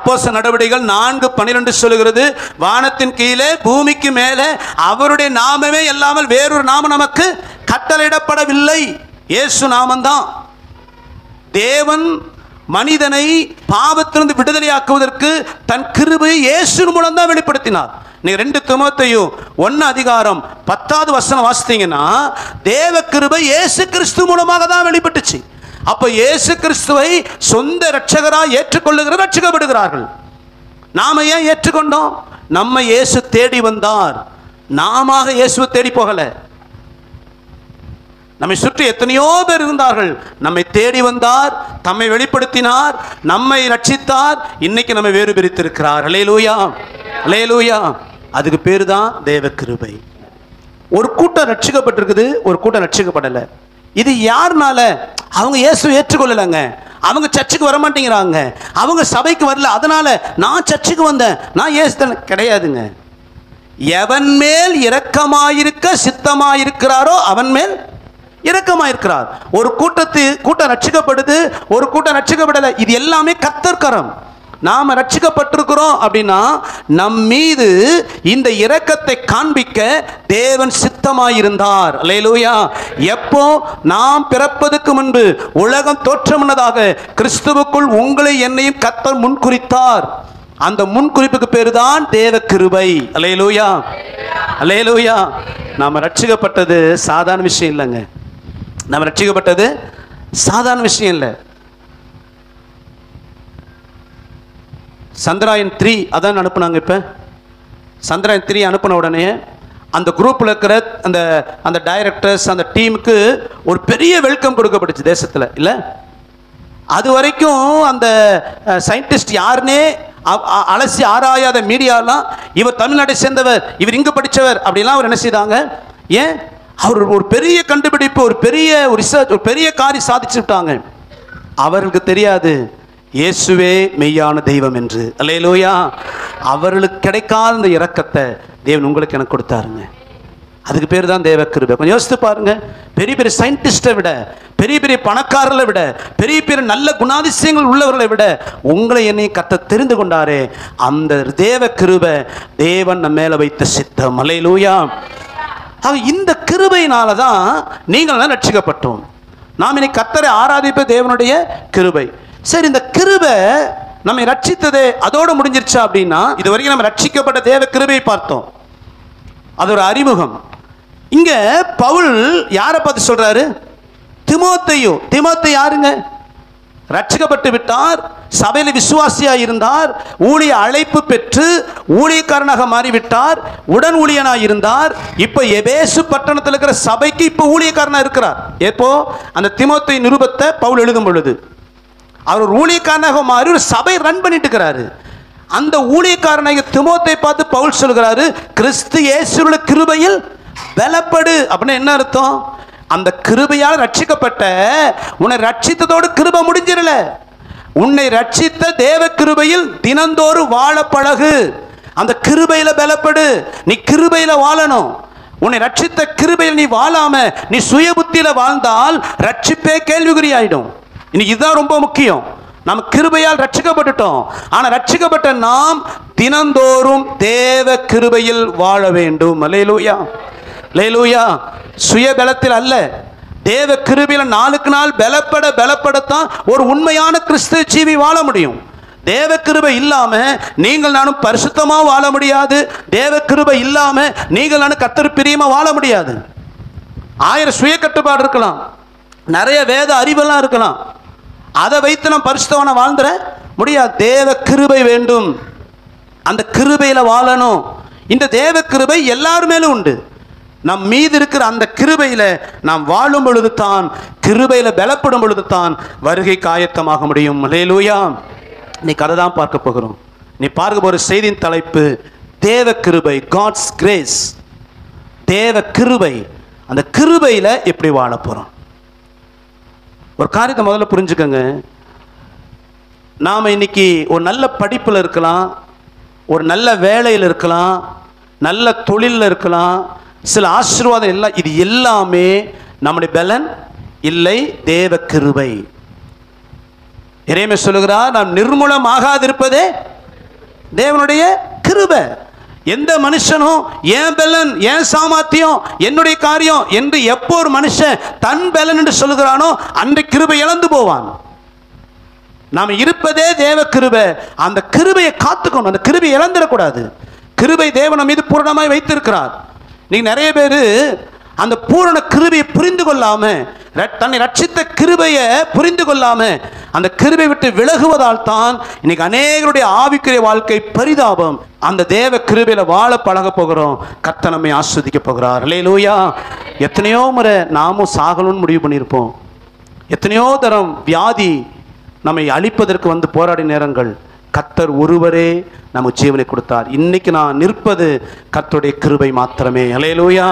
அப்போஸ்தலர் நடவடிக்கைகள் 4:12 சொல்லுகிறது, வானத்தின் கீழே பூமிக்கு மேலே அவருடைய நாமமே இல்லாமல் வேறொரு நாமம் நமக்கு கட்டளையிடப்படவில்லை. இயேசு நாமம்தான். தேவன் மனிதனை பாவத்திலிருந்து விடுதலையாக்குவதற்கு தன் கிருபையை இயேசு மூலம் தான் வெளிப்படுத்தினார். நீங்க 2 தீமோத்தேயு 1:10 வாசித்தீங்கன்னா, தேவ கிருபை இயேசு கிறிஸ்து மூலமாக தான் வெளிப்பட்டுச்சு. அப்ப இயேசு கிறிஸ்துவை சொந்த இரட்சகராய் ஏற்றுக்கொள்ளுகிற ரட்சிக்கப்படுகிறார்கள். நாம ஏன் ஏற்றுக்கொண்டோம்? நம்ம இயேசு தேடி வந்தார். நாம இயேசுவை தேடி போகல. நம்மை சுற்றி எத்தனையோ பேர் இருந்தார்கள். நம்மை தேடி வந்தார், தம்மை வெளிப்படுத்தினார், நம்மை ரட்சித்தார். இன்னைக்கு நம்ம வேறு பிரித்திருக்கிறார். அல்லேலூயா, அல்லேலூயா. அதுக்கு பேரு தான் தேவ கிருபை. ஒரு கூட்டம் ரட்சிக்கப்பட்டிருக்குது, ஒரு கூட்டம் ரட்சிக்கப்படலை. இது யாருனால? அவங்க இயேசுவை ஏற்றுக்கொள்ளலைங்க. அவங்க சர்ச்சுக்கு வர மாட்டேங்கிறாங்க, அவங்க சபைக்கு வரல. அதனால நான் சர்ச்சுக்கு வந்தேன், நான் இயேசு கிடையாதுங்க. எவன் மேல் இரக்கமாயிருக்க சித்தமாயிருக்கிறாரோ அவன் மேல் இரக்கமாயிருக்கிறார். ஒரு கூட்டம் ரட்சிக்கப்படுது, ஒரு கூட்டம் ரட்சிக்கப்படலை. இது எல்லாமே கர்த்தர் கரம். நாம ரட்சிக்கப்பட்டிருக்கிறோம் அப்படின்னா நம் மீது இந்த இரக்கத்தை காண்பிக்க தேவன் சித்தமாயிருந்தார். அல்லேலூயா. எப்போ? நாம் பிறப்பதற்கு முன்பு, உலகம் தோற்றமுன்னதாக கிறிஸ்துவுக்குள் உங்களை என்னையும் கர்த்தர் முன்குறித்தார். அந்த முன்குறிப்புக்கு பேரு தான் தேவ கிருபை. அல்லேலூயா, அல்லேலூயா. நாம ரட்சிக்கப்பட்டது சாதாரண விஷயம் இல்லைங்க. நம்ம ரட்சிக்கப்பட்டது சாதாரண விஷயம் இல்லை. சந்திராயன் 3 அதான் அனுப்புனாங்க. இப்போ சந்திராயன் 3 அனுப்பின உடனே அந்த குரூப்பில் இருக்கிற அந்த டைரக்டர்ஸ், அந்த டீமுக்கு ஒரு பெரிய வெல்கம் கொடுக்கப்பட்டுச்சு தேசத்தில். இல்லை, அது வரைக்கும் அந்த சயின்டிஸ்ட் யாருன்னே அலசி ஆராயாத மீடியாலாம் இவர் தமிழ்நாட்டை சேர்ந்தவர், இவர் இங்கே படித்தவர் அப்படிலாம் அவர் என்ன செய்தாங்க. ஏன்? அவர் ஒரு பெரிய கண்டுபிடிப்பு, ஒரு பெரிய ரிசர்ச், ஒரு பெரிய காரியம் சாதிச்சு விட்டாங்க. அவர்களுக்கு தெரியாது இயேசுவே மெய்யான தெய்வம் என்று. அல்லேலூயா. அவர்களுக்கு கிடைக்காத இந்த இரக்கத்தை தேவன் உங்களுக்கு எனக்கு கொடுத்தாருங்க. அதுக்கு பேர் தான் தேவ கிருபை. கொஞ்சம் யோசித்து பாருங்க. பெரிய பெரிய சயின்டிஸ்டை விட, பெரிய பெரிய பணக்காரர்களை விட, பெரிய பெரிய நல்ல குணாதிசயங்கள் உள்ளவர்களை விட உங்களை என்னை கர்த்தர் தெரிந்து கொண்டாரே, அந்த தேவ கிருபை தேவன் நம்ம மேல வைத்த சித்தம். அல்லேலூயா. இந்த கிருபையினால தான் நீங்கள் ரட்சிக்கப்பட்டோம். நாம் இன்னைக்கு கர்த்தரை ஆராதிப்ப தேவனுடைய கிருபை. சரி, இந்த கிருபை நம்மை ரட்சித்ததே அதோடு முடிஞ்சிருச்சா அப்படின்னா, இது வரைக்கும் நம்ம ரட்சிக்கப்பட்ட தேவ கிருபையை பார்த்தோம். அது ஒரு அறிமுகம். இங்க பவுல் யாரை பார்த்து சொல்றாரு? தீமோத்தேயு. தீமோத்தேயு யாருங்க? ரட்சிக்கப்பட்டு விட்டார், சபையில் விசுவாசியாக இருந்தார், ஊழிய அழைப்பு பெற்று ஊழியக்காரனாக மாறிவிட்டார், உடன் ஊழியனாக இருந்தார். இப்போ எபேசு பட்டணத்தில் இருக்கிற சபைக்கு இப்போ ஊழியக்காரனாக இருக்கிறார். எப்போ? அந்த தீமோத்தேயு நிருபத்தை பவுல் எழுதும் பொழுது அவர் ஒரு ஊழியக்காரனாக மாறி ஒரு சபை ரன் பண்ணிட்டு இருக்கிறாரு. அந்த ஊழியக்காரனாக தீமோத்தேயுவை பார்த்து பவுல் சொல்கிறாரு, கிறிஸ்து இயேசுவுடைய கிருபையில் பலப்படு. அப்படின்னா என்ன அர்த்தம்? அந்த கிருபையால் ரட்சிக்கப்பட்ட உன்னை ரட்சித்ததோடு கிருபை முடிஞ்சிடல. உன்னை ரட்சித்த தேவ கிருபையில் தினந்தோறும் வாழ பழகு. அந்த கிருபையில பலப்படு. நீ கிருபையில வாழணும். உன்னை ரட்சித்த கிருபையில் நீ வாழாம நீ சுய புத்தியில வாழ்ந்தால் ரட்சிப்பே கேள்விக்குறியாயிடும். இன்னைக்கு இதுதான் ரொம்ப முக்கியம். நாம் கிருபையால் ரட்சிக்கப்பட்டுட்டோம். ஆனால் ரட்சிக்கப்பட்ட நாம் தினந்தோறும் தேவ கிருபையில் வாழ வேண்டும். அல்லேலூயா, அல்லேலூயா. சுய பலத்தில் அல்ல, தேவ கிருபையில் நாளுக்கு நாள் பலப்படத்தான் ஒரு உண்மையான கிறிஸ்து ஜீவி வாழ முடியும். தேவ கிருபை இல்லாம நீங்கள் நானும் பரிசுத்தமா வாழ முடியாது. தேவ கிருபை இல்லாம நீங்கள் நானும் கர்த்தர் பிரியமா வாழ முடியாது. 1000 சுய கட்டுப்பாடு இருக்கலாம், நிறைய வேத அறிவெல்லாம் இருக்கலாம், அதை வைத்து நாம் பரிசுத்தவனை வாழ்ந்துட முடியாது. தேவ கிருபை வேண்டும். அந்த கிருபையில வாழணும். இந்த தேவ கிருபை எல்லார் மேலும் உண்டு. நம் மீது இருக்கிற அந்த கிருபையில நாம் வாழும் பொழுது தான், கிருபையில பலப்படும் பொழுது தான் வருகைக்கு ஆயத்தமாக முடியும். அல்லேலூயா. நீ கதை தான் பார்க்க போகிறோம். நீ பார்க்க போகிற செய்தியின் தலைப்பு தேவ கிருபை, காட்ஸ் கிரேஸ். தேவ கிருபை. அந்த கிருபையில எப்படி வாழ போறோம்? ஒரு காரியத்தை முதல்ல புரிஞ்சுக்கங்க. நாம் இன்னைக்கு ஒரு நல்ல படிப்பில் இருக்கலாம், ஒரு நல்ல வேலையில் இருக்கலாம், நல்ல தொழிலில் இருக்கலாம், சில ஆசீர்வாதம் எல்லாம், இது எல்லாமே நம்முடைய பலன் இல்லை, தேவ கிருபை. எரேமியா சொல்லுகிறார், நாம் நிர்மூலமாகாதிருப்பதே தேவனுடைய கிருபை. எந்த மனுஷனும் என் பலன், என் சாமர்த்தியம், என்னுடைய காரியம் என்று எப்போ ஒரு மனுஷன் தன் பலன் என்று சொல்லுகிறானோ அந்த கிருபை இழந்து போவான். நாம் இருப்பதே தேவ கிருபை. அந்த கிருபையை காத்துக்கணும், அந்த கிருபை இழந்துடக்கூடாது. கிருபை தேவன் மீது பூரணமாய் வைத்திருக்கிறார். நீங்க நிறைய பேர் அந்த பூரண கிருபையை புரிந்து கொள்ளாம, தன்னை ரட்சித்த கிருபையை புரிந்து கொள்ளாம அந்த கிருபை விட்டு விலகுவதால் தான் இன்னைக்கு அநேகருடைய ஆவிக்குரிய வாழ்க்கை பரிதாபம். அந்த தேவ கிருபையில வாழ பழக போகிறோம். கர்த்தர் நம்மை ஆஸ்வதிக்க போகிறார். அல்லேலூயா. எத்தனையோ முறை நாமும் சாகணும்னு முடிவு பண்ணியிருப்போம். எத்தனையோ தரம் வியாதி நம்மை அழிப்பதற்கு வந்து போராடிய நேரங்கள். கர்த்தர் ஒருவரே நமக்கு ஜீவனை கொடுத்தார். இன்னைக்கு நான் நிற்பது கர்த்தருடைய கிருபை மாத்திரமே. அல்லேலூயா.